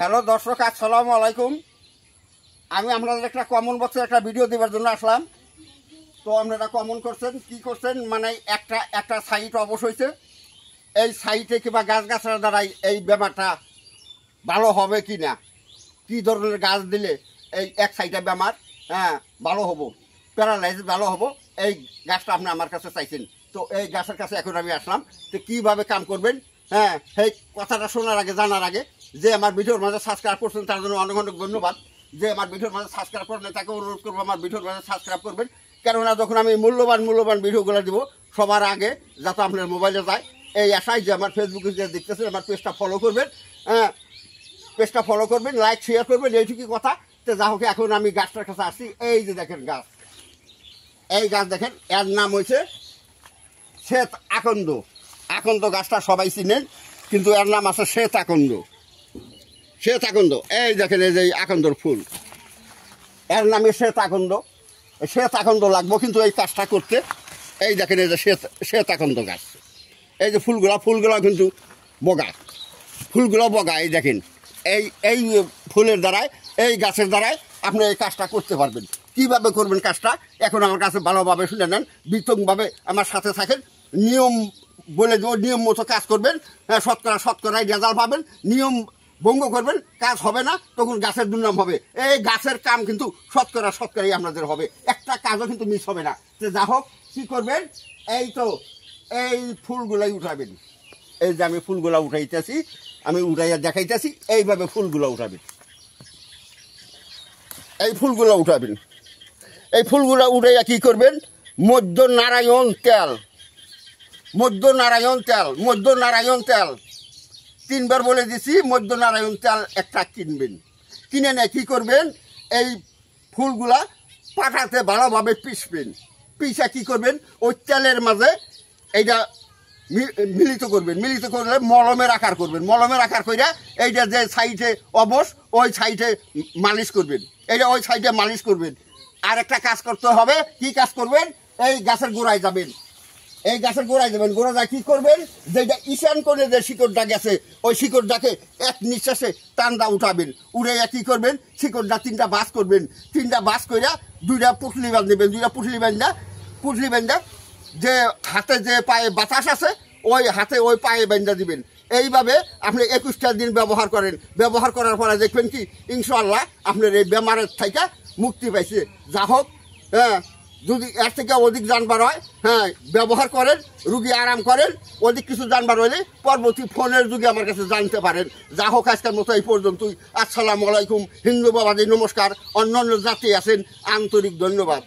Hello দর্শক, আসসালামু আলাইকুম। আমি আপনাদের একটা কমন বক্সের একটা ভিডিও দেওয়ার জন্য আসলাম। তো আপনারা কমন করছেন, কি করছেন, মানে একটা সাইট অবশ্য হয়েছে। এই সাইটে কিংবা গাছগাছার দ্বারাই এই ব্যাপারটা ভালো হবে কি না, কী ধরনের গাছ দিলে এই এক সাইডে বেমার ভালো হবো, প্যারালাইজ ভালো হবো, এই গাছটা আপনি আমার কাছে চাইছেন। তো এই গাছের কাছে এখন আমি আসলাম। তো কীভাবে কাম করবেন, সেই কথাটা শোনার আগে, জানার আগে, যে আমার ভিডিওর মাঝে সাবস্ক্রাইব করছেন তার জন্য অনেক অনেক ধন্যবাদ। যে আমার ভিডিওর মাঝে সাবস্ক্রাইব করেন তাকে অনুরোধ করবো আমার ভিডিওর মাঝে সাবস্ক্রাইব করবেন। কেননা যখন আমি মূল্যবান ভিডিওগুলো দিব সবার আগে যাতে আপনার মোবাইলে যায়, এই আশায় যে আমার ফেসবুকে যে দেখতেছেন আমার পেজটা ফলো করবেন, পেজটা ফলো করবেন, লাইক শেয়ার করবেন, এইটুকুই কথা। তো যা হোক, এখন আমি গাছটার কাছে আসছি। এই যে দেখেন গাছ, এই গাছ দেখেন, এর নাম হয়েছে শ্বেত আকন্দ। আকন্দ গাছটা সবাই চিনেন, কিন্তু এর নাম আছে শ্বেত আকন্দ। শ্বেত আকন্দ, এই দেখেন, এই যে আকন্দর ফুল, এর নামে শ্বেত আকন্দ। শ্বেত আকন্দ লাগবো কিন্তু এই কাজটা করতে। এই দেখেন, এই যে শ্বেত আকন্দ গাছ, এই যে ফুলগুলা কিন্তু বগা, ফুলগুলো বগা। এই দেখেন, এই ফুলের দ্বারাই, এই গাছের দ্বারাই আপনি এই কাজটা করতে পারবেন। কিভাবে করবেন কাজটা এখন আমার কাছে ভালোভাবে শুনে নেন, বিতংভাবে আমার সাথে থাকেন। নিয়ম বলে দেবো, নিয়ম মতো কাজ করবেন, শতকরাই রেজাল্ট পাবেন। নিয়ম ভঙ্গ করবেন, কাজ হবে না, তখন গাছের দুর্নাম হবে। এই গাছের কাম কিন্তু শতকরাই আপনাদের হবে, একটা কাজও কিন্তু মিস হবে না। তো যা হোক, কী করবেন, এই তো এই ফুলগুলাই উঠাবেন। এই যে আমি ফুলগুলা উঠাইতেছি, আমি উঠাইয়া দেখাইতেছি, এইভাবে ফুলগুলো উঠাবেন। এই ফুলগুলো উঠাবেন, এই ফুলগুলো উঠাইয়া কী করবেন, মধ্য নারায়ণ তেল 3বার বলে দিছি, মধ্য নারায়ণ তেল একটা কিনবেন। কিনে নিয়ে কী করবেন, এই ফুলগুলা পাটাতে ভালোভাবে পিষবেন। পিষা কী করবেন, ওই তেলের মাঝে এইটা মিলিত করলে মলমের আকার করবেন। মলমের আকার কইরা এইটা যে সাইডে অবশ, ওই সাইডে মালিশ করবেন। এইটা ওই সাইডে মালিশ করবেন। আর একটা কাজ করতে হবে, কি কাজ করবেন, এই গাছের গোড়ায় যাবেন। এই গাছের গোড়ায় যাবেন, গোড়া যায় কী করবেন, যেটা ঈশান করে যে শিকড়টা গেছে, ওই শিকড়টাকে এক নিঃশ্বাসে টান্দা উঠাবেন। উড়াইয়া কী করবেন, শিকড়টা 3টা বাস করবেন। 3টা বাস কইরা 2টা পুটলি বাঁধবেন। 2টা পুটলি বান্ধা যে হাতে যে পায়ে বাতাস আছে, ওই হাতে ওই পায়ে বান্ধা দিবেন। এইভাবে আপনি 21টা দিন ব্যবহার করেন। ব্যবহার করার পরে দেখবেন কি, ইনশাআল্লাহ আপনার এই বেমারের থেকে মুক্তি পাইছে। যা হোক, যদি এর থেকে অধিক জানবার হয়, ব্যবহার করেন, রুগী আরাম করেন। অধিক কিছু জানবার হলে পরবর্তী ফোনের যুগে আমার কাছে জানতে পারেন। যা হোক, আজকের মতো এই পর্যন্তই। আসসালামু আলাইকুম। হিন্দু বাবাজি নমস্কার। অন্য জাতি আছেন, আন্তরিক ধন্যবাদ।